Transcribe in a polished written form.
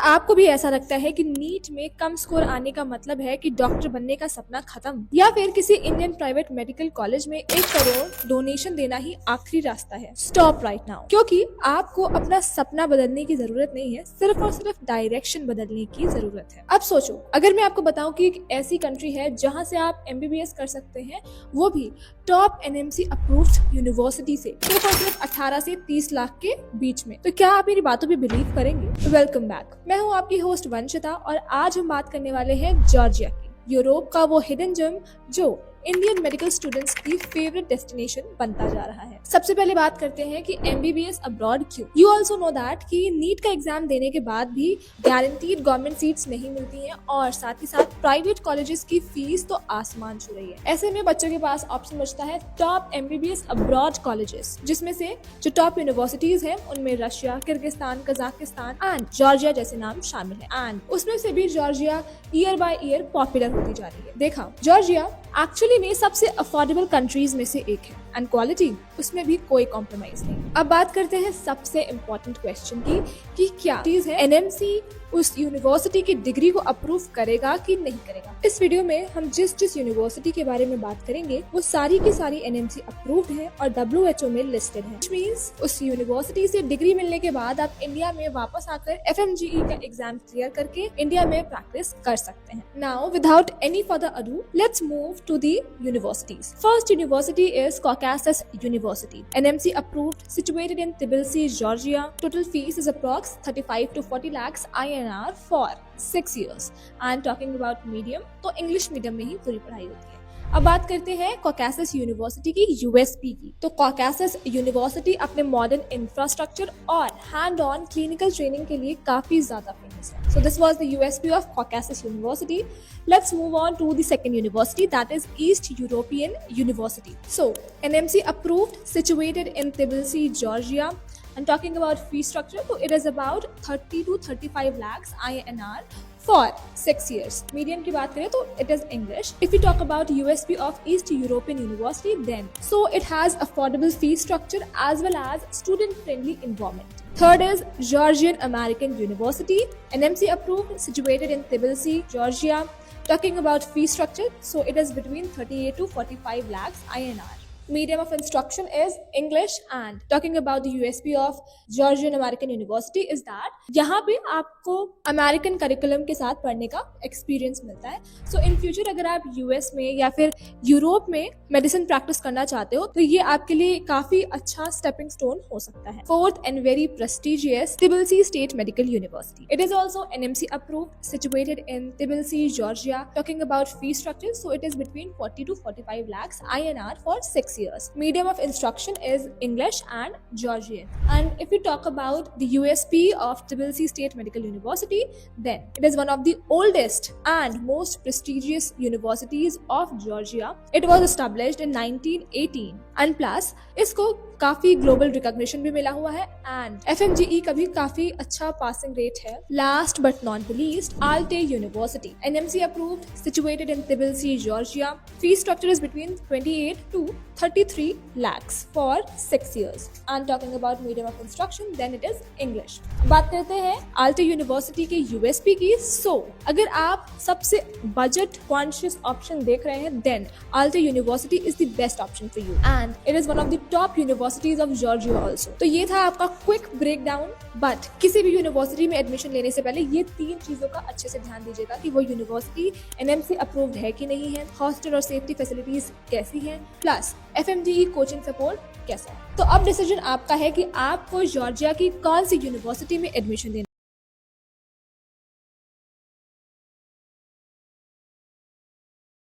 आपको भी ऐसा लगता है कि नीट में कम स्कोर आने का मतलब है कि डॉक्टर बनने का सपना खत्म, या फिर किसी इंडियन प्राइवेट मेडिकल कॉलेज में 1 करोड़ डोनेशन देना ही आखिरी रास्ता है? स्टॉप राइट नाउ, क्योंकि आपको अपना सपना बदलने की जरूरत नहीं है, सिर्फ और सिर्फ डायरेक्शन बदलने की जरूरत है। अब सोचो, अगर मैं आपको बताऊं कि एक ऐसी कंट्री है जहां से आप MBBS कर सकते हैं, वो भी टॉप NMC अप्रूव्ड यूनिवर्सिटी से, सिर्फ और सिर्फ 18 से 30 लाख के बीच में, तो क्या आप मेरी बातों पे बिलीव करेंगे? वेलकम बैक, मैं हूं आपकी होस्ट वंशिता और आज हम बात करने वाले हैं जॉर्जिया की, यूरोप का वो हिडन जेम जो इंडियन मेडिकल स्टूडेंट्स की फेवरेट डेस्टिनेशन बनता जा रहा है। सबसे पहले बात करते हैं कि MBBS अब्रॉड क्यों। यू ऑल्सो नो दैट कि नीट का एग्जाम देने के बाद भी गारंटीड गवर्नमेंट सीट्स नहीं मिलती हैं और साथ ही साथ प्राइवेट कॉलेजेस की फीस तो आसमान छू रही है। ऐसे में बच्चों के पास ऑप्शन बचता है टॉप MBBS अब्रॉड कॉलेजेस, जिसमें से जो टॉप यूनिवर्सिटीज है उनमें Russia, Kyrgyzstan, Kazakhstan and Georgia जैसे नाम शामिल है। एंड उसमें से भी Georgia year by year popular होती जा रही है। देखा, जॉर्जिया एक्चुअली में सबसे अफोर्डेबल कंट्रीज में से एक है एंड क्वालिटी उसमें भी कोई कॉम्प्रोमाइज नहीं। अब बात करते हैं सबसे इम्पोर्टेंट क्वेश्चन की कि क्या चीज है NMC उस यूनिवर्सिटी की डिग्री को अप्रूव करेगा कि नहीं करेगा। इस वीडियो में हम जिस यूनिवर्सिटी के बारे में बात करेंगे वो सारी की सारी NMC अप्रूव्ड है और WHO में लिस्टेड है। Which means उस यूनिवर्सिटी से डिग्री मिलने के बाद आप इंडिया में वापस आकर FMGE का एग्जाम क्लियर करके इंडिया में प्रैक्टिस कर सकते हैं। Now without any further ado, let's move to the universities. First university is Caucasus University. NMC approved, situated in Tbilisi, Georgia. Total fees is approx 35 to 40 lakhs INR for 6 years. And talking about medium, तो English medium में ही पूरी पढ़ाई होती है। अब बात करते हैं कॉकेसस यूनिवर्सिटी की USP की। तो कॉकेसस यूनिवर्सिटी अपने मॉडर्न इंफ्रास्ट्रक्चर और हैंड ऑन क्लिनिकल ट्रेनिंग के लिए काफी ज्यादा फेमस है। So this was the USP of Caucasus university. Let's move on to the second university, that is East European University. So NMC approved, situated in Tbilisi, Georgia. And talking about fee structure, so it is about 30 to 35 lakhs INR for 6 years. Medium की बात करें तो it is English. If we talk about USP of East European University, then so it has affordable fee structure as well as student-friendly environment. Third is Georgian American University, NMC approved, situated in Tbilisi, Georgia. Talking about fee structure, so it is between 38 to 45 lakhs INR. Medium of instruction is English. And talking about the USP of Georgian American University is that यहाँ पे आपको American curriculum के साथ पढ़ने का experience मिलता है। सो in future अगर आप US में या फिर यूरोप में मेडिसिन प्रैक्टिस करना चाहते हो तो ये आपके लिए काफी अच्छा स्टेपिंग स्टोन हो सकता है। Fourth and very prestigious Tbilisi State Medical University. It is also NMC approved, situated in Tbilisi, Georgia. Talking about fee structure, so it is between 40 to 45 lakhs INR for 6 years. Medium of instruction is English and Georgian. And if we talk about the USP of Tbilisi State Medical University, then it is one of the oldest and most prestigious universities of Georgia. It was established in 1918 and plus इसको काफी global recognition भी मिला हुआ है and FMGE का भी काफी अच्छा पासिंग रेट है। Last but not the least, Alte university, NMC approved, situated in Tbilisi, Georgia. Fee structure is between 28 to 33 lakhs for 6 years. And talking about medium of instruction, then it is English. बात करते हैं आल्टे university के USP की। So अगर आप सबसे budget conscious option देख रहे हैं, then Alte university is the best option for you and it is one of the top universities of Georgia also. तो ये था आपका क्विक ब्रेकडाउन। बट किसी भी यूनिवर्सिटी में एडमिशन लेने से पहले ये 3 चीजों का अच्छे से ध्यान दीजिएगा कि वो यूनिवर्सिटी NMC अप्रूव्ड है कि नहीं है, हॉस्टल और सेफ्टी फैसिलिटीज कैसी हैं, प्लस FMGE कोचिंग सपोर्ट कैसा है। तो अब डिसीजन आपका है कि आपको जॉर्जिया की कौन सी यूनिवर्सिटी में एडमिशन देना